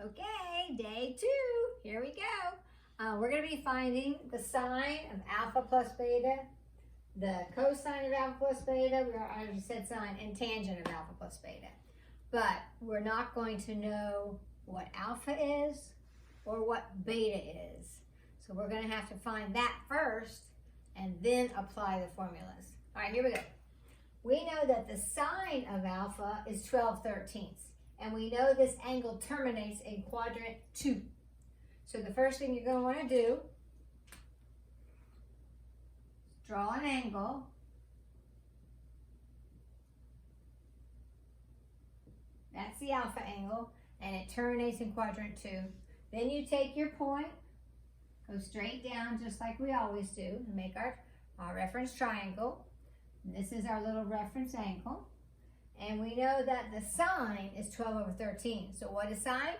Okay, day 2. Here we go. We're going to be finding the sine of alpha plus beta, the cosine of alpha plus beta, I already said sine, and tangent of alpha plus beta. But we're not going to know what alpha is or what beta is. So we're going to have to find that first and then apply the formulas. All right, here we go. We know that the sine of alpha is 12/13. And we know this angle terminates in quadrant 2. So the first thing you're going to want to do is draw an angle. That's the alpha angle, and it terminates in quadrant 2. Then you take your point, go straight down just like we always do, and make our reference triangle. And this is our little reference angle. And we know that the sine is 12/13. So what is sine?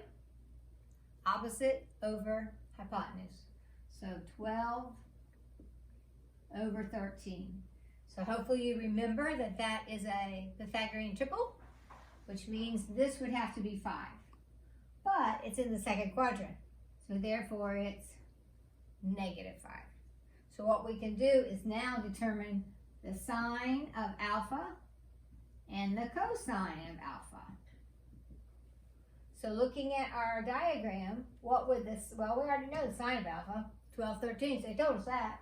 Opposite over hypotenuse. So 12/13. So hopefully you remember that that is a Pythagorean triple, which means this would have to be 5. But it's in the second quadrant. So therefore it's -5. So what we can do is now determine the sine of alpha and the cosine of alpha. So looking at our diagram, what would this, well, we already know the sine of alpha, 12/13, so they told us that.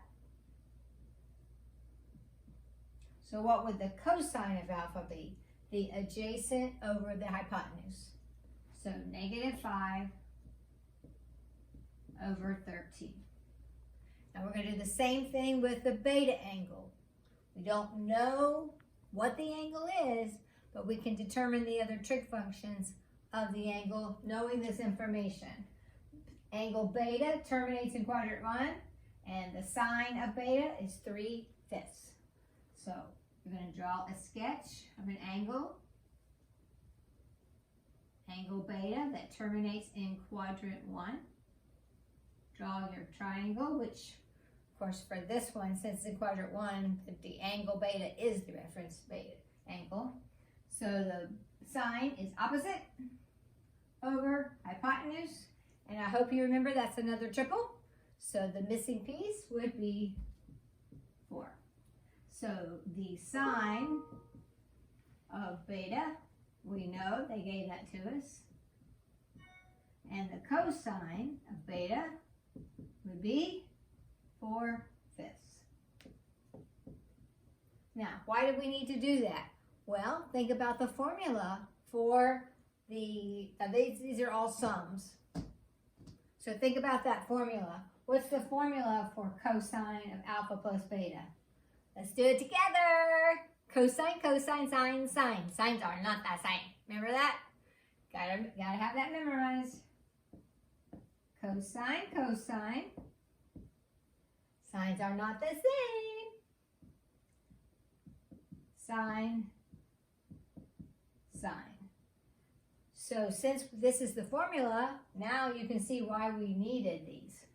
So what would the cosine of alpha be? The adjacent over the hypotenuse. So -5/13. Now we're going to do the same thing with the beta angle. We don't know what the angle is, but we can determine the other trig functions of the angle knowing this information. Angle beta terminates in quadrant 1, and the sine of beta is 3/5. So we're going to draw a sketch of an angle beta that terminates in quadrant 1. Draw your triangle, which of course, for this one, since it's in quadrant 1, the angle beta is the reference beta angle. So the sine is opposite over hypotenuse. And I hope you remember that's another triple. So the missing piece would be 4. So the sine of beta, we know they gave that to us. And the cosine of beta would be 4/5. Now, why do we need to do that? Well, think about the formula for these are all sums. So think about that formula. What's the formula for cosine of alpha plus beta? Let's do it together. Cosine, cosine, sine, sine. Sines are not the same. Remember that? Gotta have that memorized. Cosine, cosine. Sines are not the same. Sine, sine. So since this is the formula, now you can see why we needed these.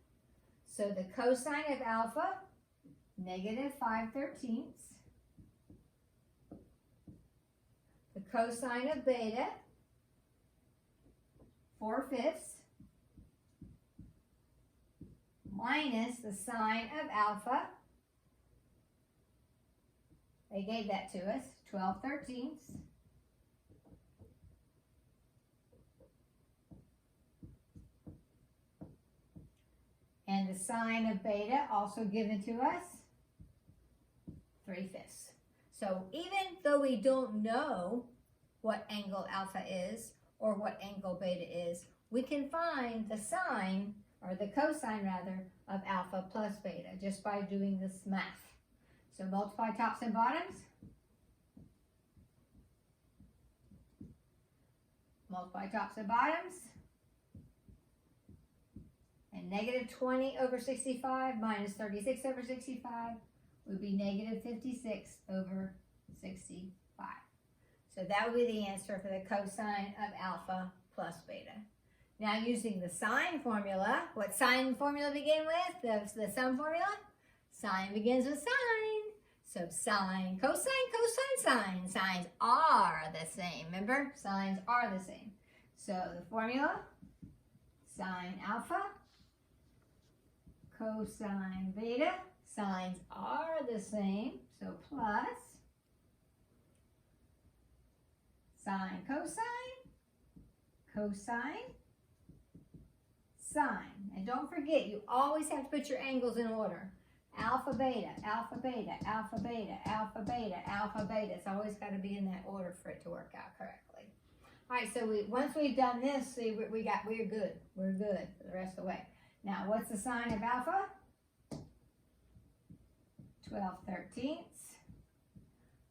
So the cosine of alpha, -5/13. The cosine of beta, 4/5. Minus the sine of alpha. They gave that to us, 12/13. And the sine of beta, also given to us, 3/5. So even though we don't know what angle alpha is or what angle beta is, we can find the sine, or the cosine rather, of alpha plus beta just by doing this math. So multiply tops and bottoms. Multiply tops and bottoms. And -20/65 minus 36/65 would be -56/65. So that would be the answer for the cosine of alpha plus beta. Now using the sine formula, what sine formula begin with? The sum formula? Sine begins with sine. So sine, cosine, cosine, sine. Sines are the same. Remember? Sines are the same. So the formula sine alpha, cosine beta. Signs are the same, so plus sine cosine, cosine sine. And don't forget, you always have to put your angles in order. Alpha, beta, alpha, beta, alpha, beta, alpha, beta, alpha, beta. It's always got to be in that order for it to work out correctly. All right, so once we've done this, see, we're good. We're good for the rest of the way. Now, what's the sine of alpha? 12/13.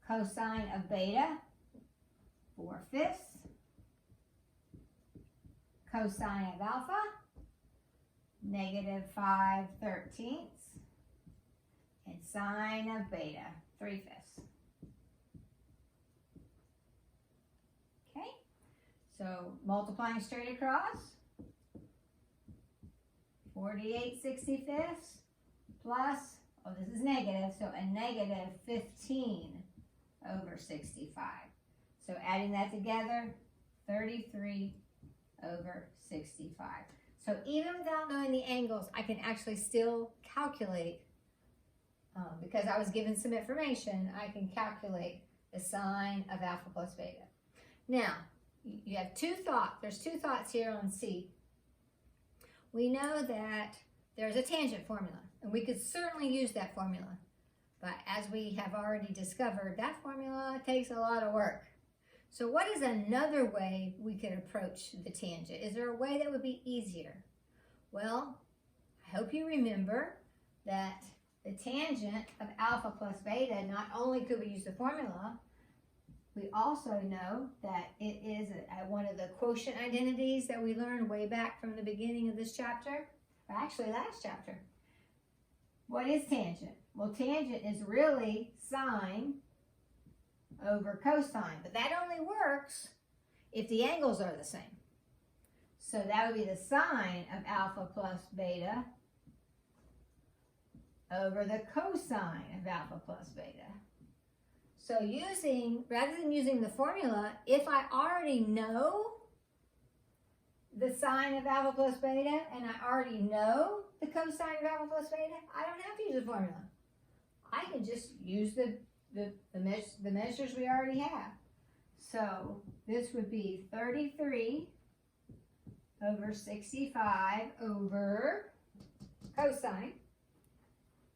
Cosine of beta, 4/5. Cosine of alpha, -5/13. And sine of beta, 3/5. Okay, so multiplying straight across, 48/65 plus, oh, this is negative, so a -15/65. So adding that together, 33/65. So even without knowing the angles, I can actually still calculate, because I was given some information, I can calculate the sine of alpha plus beta. Now, you have two thoughts. There's two thoughts here on C. We know that there's a tangent formula, and we could certainly use that formula. But as we have already discovered, that formula takes a lot of work. So what is another way we could approach the tangent? Is there a way that would be easier? Well, I hope you remember that the tangent of alpha plus beta, not only could we use the formula, we also know that it is one of the quotient identities that we learned way back from the beginning of this chapter, or actually last chapter. What is tangent? Well, tangent is really sine over cosine, but that only works if the angles are the same. So that would be the sine of alpha plus beta over the cosine of alpha plus beta. So rather than using the formula, if I already know the sine of alpha plus beta and I already know the cosine of alpha plus beta, I don't have to use the formula. I can just use the measures we already have. So this would be 33/65 over cosine,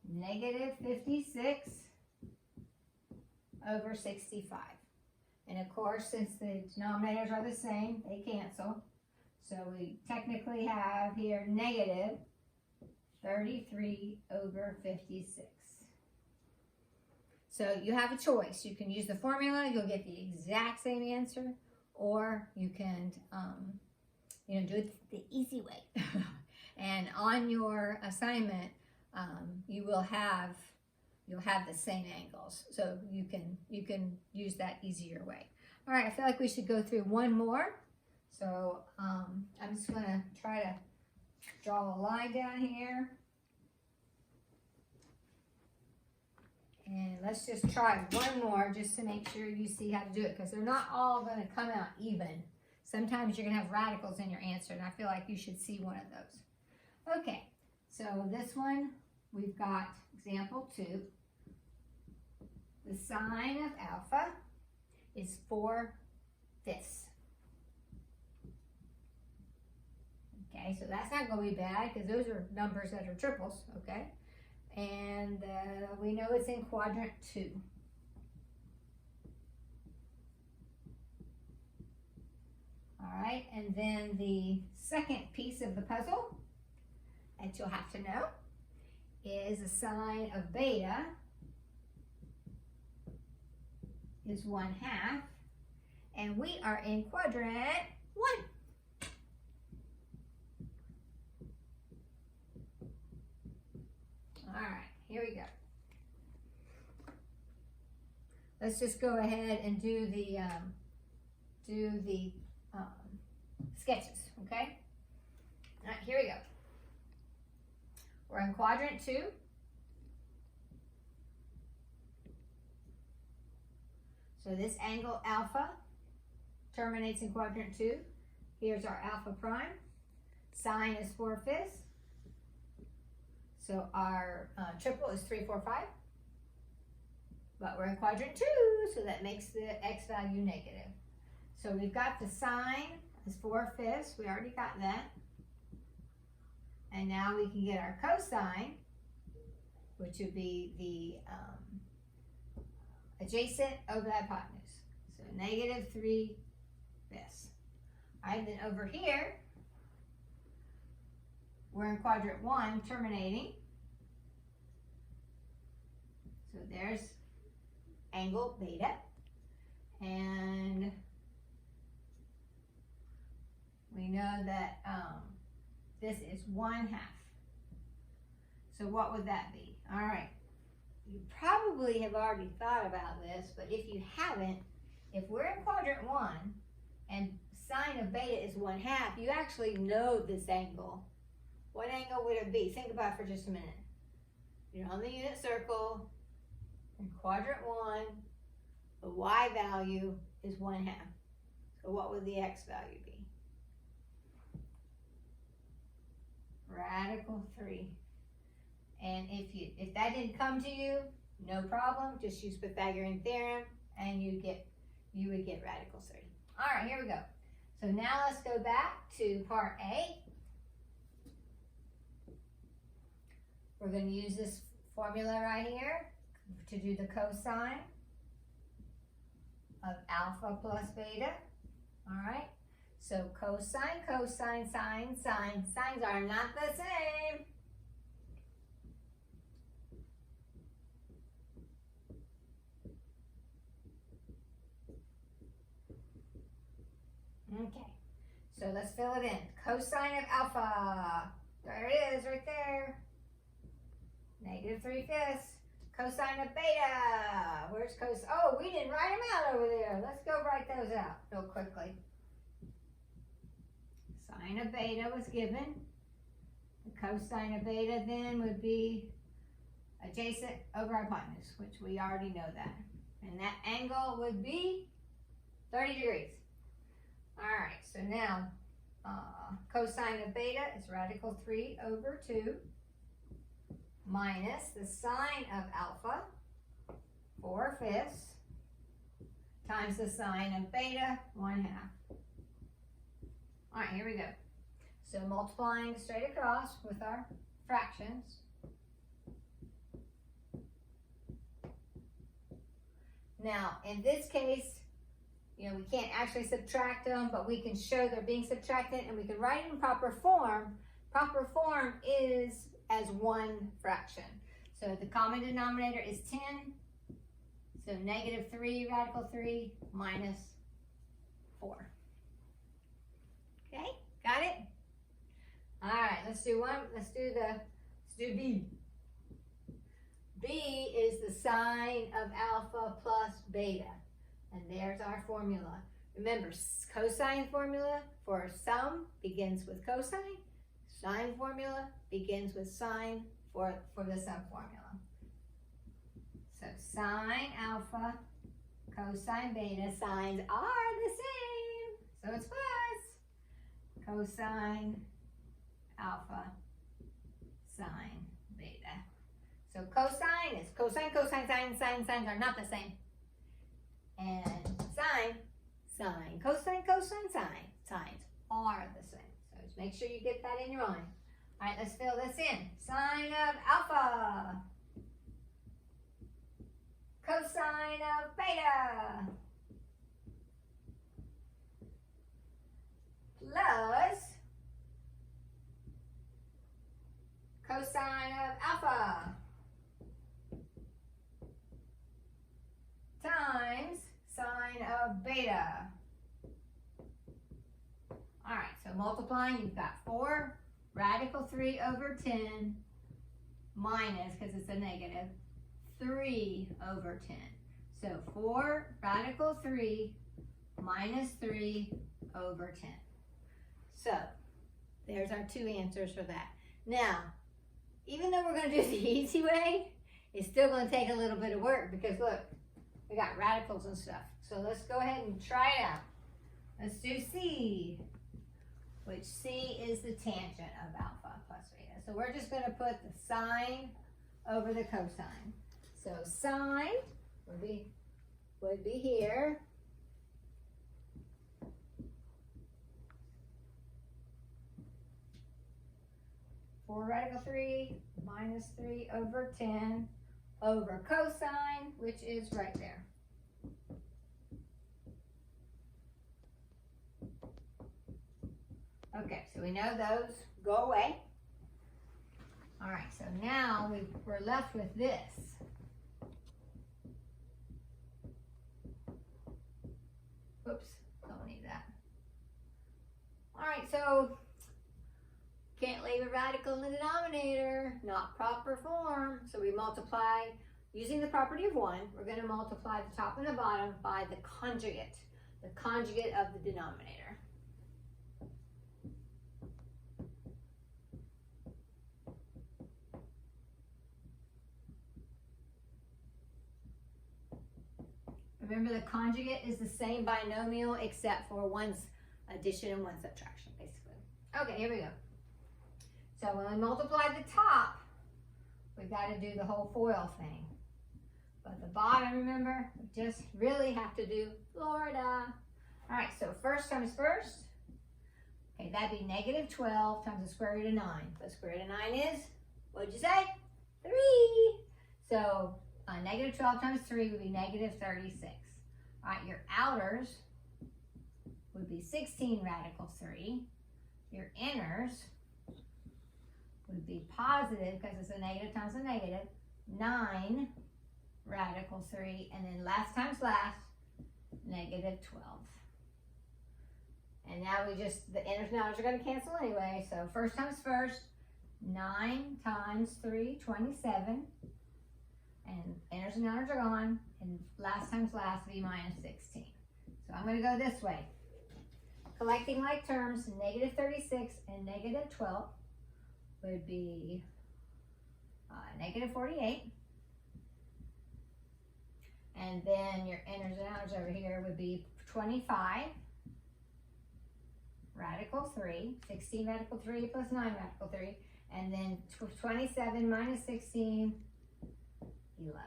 -56/65. And of course, since the denominators are the same, they cancel. So we technically have here -33/56. So you have a choice. You can use the formula, you'll get the exact same answer, or you can do it the easy way. And on your assignment, you'll have the same angles. So you can use that easier way. All right, I feel like we should go through one more. So I'm just gonna try to draw a line down here. And let's just try one more just to make sure you see how to do it, because they're not all going to come out even. Sometimes you're going to have radicals in your answer, and I feel like you should see one of those. Okay, so this one, we've got example 2. The sine of alpha is 4/5. Okay, so that's not going to be bad because those are numbers that are triples, okay? And we know it's in quadrant 2. All right, and then the second piece of the puzzle that you'll have to know is the sine of beta is 1/2, and we are in quadrant 1. All right, here we go. Let's just go ahead and do the sketches, okay? All right, here we go. We're in quadrant 2. So this angle alpha terminates in quadrant 2. Here's our alpha prime. Sine is 4/5. So our triple is 3, 4, 5. But we're in quadrant 2, so that makes the x value negative. So we've got the sine is 4/5. We already got that. And now we can get our cosine, which would be the adjacent over the hypotenuse. So negative 3/5. All right, then over here, we're in quadrant 1, terminating. So there's angle beta. And we know that this is 1/2. So what would that be? All right. You probably have already thought about this, but if you haven't, if we're in quadrant 1 and sine of beta is 1/2, you actually know this angle. What angle would it be? Think about it for just a minute. You're on the unit circle, in quadrant 1, the y value is 1/2. So what would the x value be? Radical 3. And if that didn't come to you, no problem. Just use Pythagorean theorem and you would get radical 3. All right, here we go. So now let's go back to part A. We're going to use this formula right here to do the cosine of alpha plus beta. All right. So cosine, cosine, sine, sine. Sines are not the same. Okay, so let's fill it in. Cosine of alpha. There it is, right there. Negative 3/5. Cosine of beta. Where's cosine? Oh, we didn't write them out over there. Let's go write those out real quickly. Sine of beta was given. The cosine of beta then would be adjacent over hypotenuse, which we already know that. And that angle would be 30 degrees. All right, so now cosine of beta is radical 3/2 minus the sine of alpha, 4/5, times the sine of beta, 1/2. All right, here we go. So multiplying straight across with our fractions. Now, in this case, you know, we can't actually subtract them, but we can show they're being subtracted and we can write it in proper form. Proper form is as one fraction. So the common denominator is 10. So negative 3 radical 3 minus 4. Okay, got it? All right, let's do B. B is the sine of alpha plus beta. And there's our formula. Remember, cosine formula for sum begins with cosine. Sine formula begins with sine for the sum formula. So sine alpha, cosine beta, sines are the same. So it's plus cosine alpha, sine beta. So cosine is cosine, cosine, sine, sine, sines are not the same. And sine, sine, cosine, cosine, sine, sines are the same. So just make sure you get that in your mind. All right, let's fill this in. Sine of alpha, cosine of beta, plus cosine of alpha times sine of beta. All right, so multiplying, you've got 4 radical 3/10 minus, because it's a negative, 3/10. So 4 radical 3 minus 3/10. So there's our 2 answers for that. Now, even though we're going to do the easy way, it's still going to take a little bit of work because look, we got radicals and stuff. So let's go ahead and try it out. Let's do C. which C is the tangent of alpha plus beta. So we're just going to put the sine over the cosine. So sine would be here. Four radical 3 minus 3 over 10 over cosine, which is right there. Okay, so we know those go away. All right, so now we're left with this. Oops, don't need that. All right, so can't leave a radical in the denominator, not proper form. So we multiply, using the property of 1, we're going to multiply the top and the bottom by the conjugate of the denominator. Remember, the conjugate is the same binomial except for one's addition and one's subtraction, basically. Okay, here we go. So when we multiply the top, we've got to do the whole FOIL thing. But the bottom, remember, we just really have to do Florida. All right, so first times first. Okay, that'd be negative 12 times the square root of 9. The square root of 9 is, what'd you say? 3. So negative 12 times 3 would be negative 36. All right, your outers would be 16 radical 3. Your inners would be positive, because it's a negative times a negative, 9 radical 3, and then last times last, negative 12. And now the inners and outers are going to cancel anyway, so first times first, 9 times 3, 27. And inners and outers are gone, and last times last will be minus 16. So I'm going to go this way. Collecting like terms, negative 36 and negative 12 would be negative 48. And then your inners and outers over here would be 25 radical 3, 16 radical 3 plus 9 radical 3, and then 27 minus 16, 11.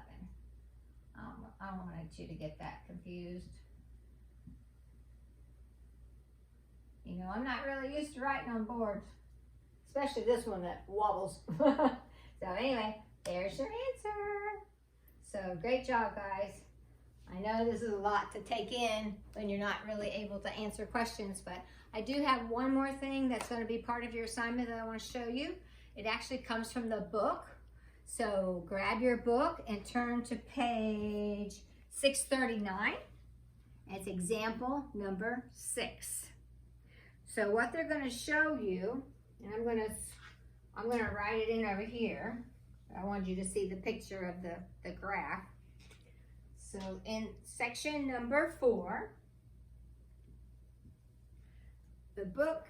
I don't want you to get that confused. You know, I'm not really used to writing on boards, especially this one that wobbles. So anyway, there's your answer. So great job, guys. I know this is a lot to take in when you're not really able to answer questions, but I do have one more thing that's going to be part of your assignment that I want to show you. It actually comes from the book. So grab your book and turn to page 639. It's example number 6. So what they're going to show you, and I'm going to write it in over here. I want you to see the picture of the graph. So in section number 4, the book,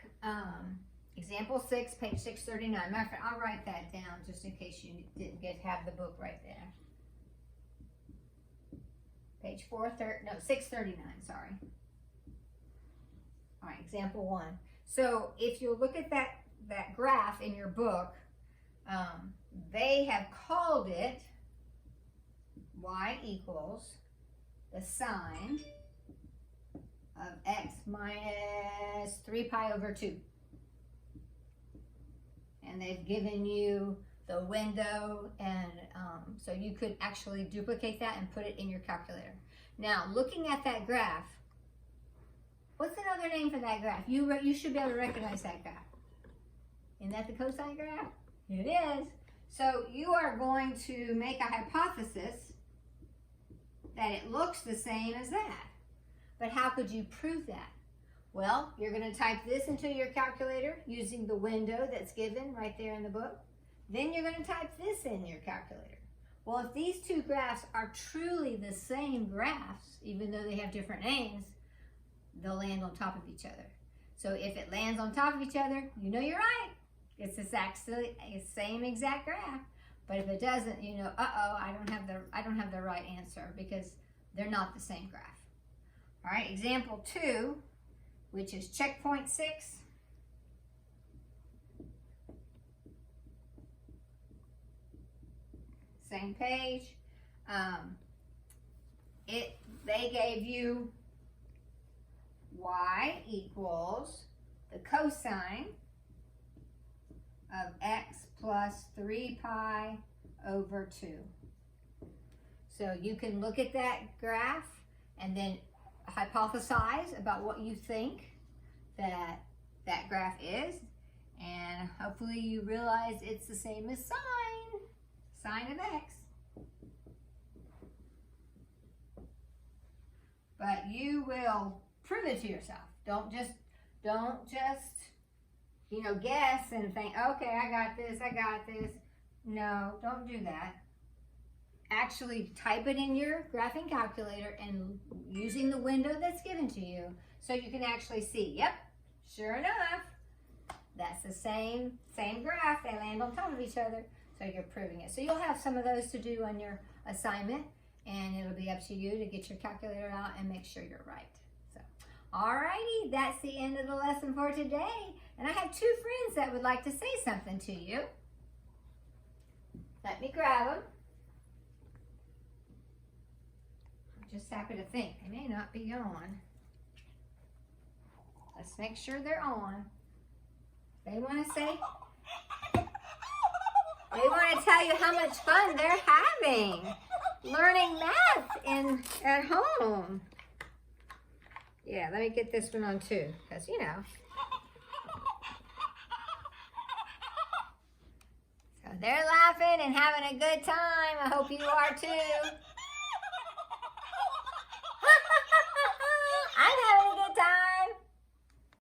example 6, page 639. Matter of fact, I'll write that down just in case you didn't have the book right there. Page 639, sorry. All right, example 1. So if you look at that graph in your book, they have called it y equals the sine of x minus 3 pi over 2. And they've given you the window, and so you could actually duplicate that and put it in your calculator. Now, looking at that graph, what's another name for that graph? You should be able to recognize that graph. Isn't that the cosine graph? It is. So you are going to make a hypothesis that it looks the same as that. But how could you prove that? Well, you're going to type this into your calculator using the window that's given right there in the book. Then you're going to type this in your calculator. Well, if these two graphs are truly the same graphs, even though they have different names, they'll land on top of each other. So if it lands on top of each other, you know you're right. It's the same exact graph. But if it doesn't, you know, I don't have the right answer because they're not the same graph. All right, example 2, which is checkpoint 6. same page. They gave you y equals the cosine of x plus 3 pi over 2. So you can look at that graph and then hypothesize about what you think that graph is, and hopefully you realize it's the same as sine of x. But you will prove it to yourself. Don't just, you know, guess and think, okay, I got this. No, don't do that. Actually type it in your graphing calculator and using the window that's given to you so you can actually see, yep, sure enough, that's the same graph. They land on top of each other, so you're proving it. So you'll have some of those to do on your assignment, and it'll be up to you to get your calculator out and make sure you're right. So, alrighty, that's the end of the lesson for today. And I have two friends that would like to say something to you. Let me grab them. I'm just happy to think they may not be on. Let's make sure they're on. They want to say, they want to tell you how much fun they're having learning math at home. Yeah, let me get this one on too, because you know. So they're laughing and having a good time. I hope you are too.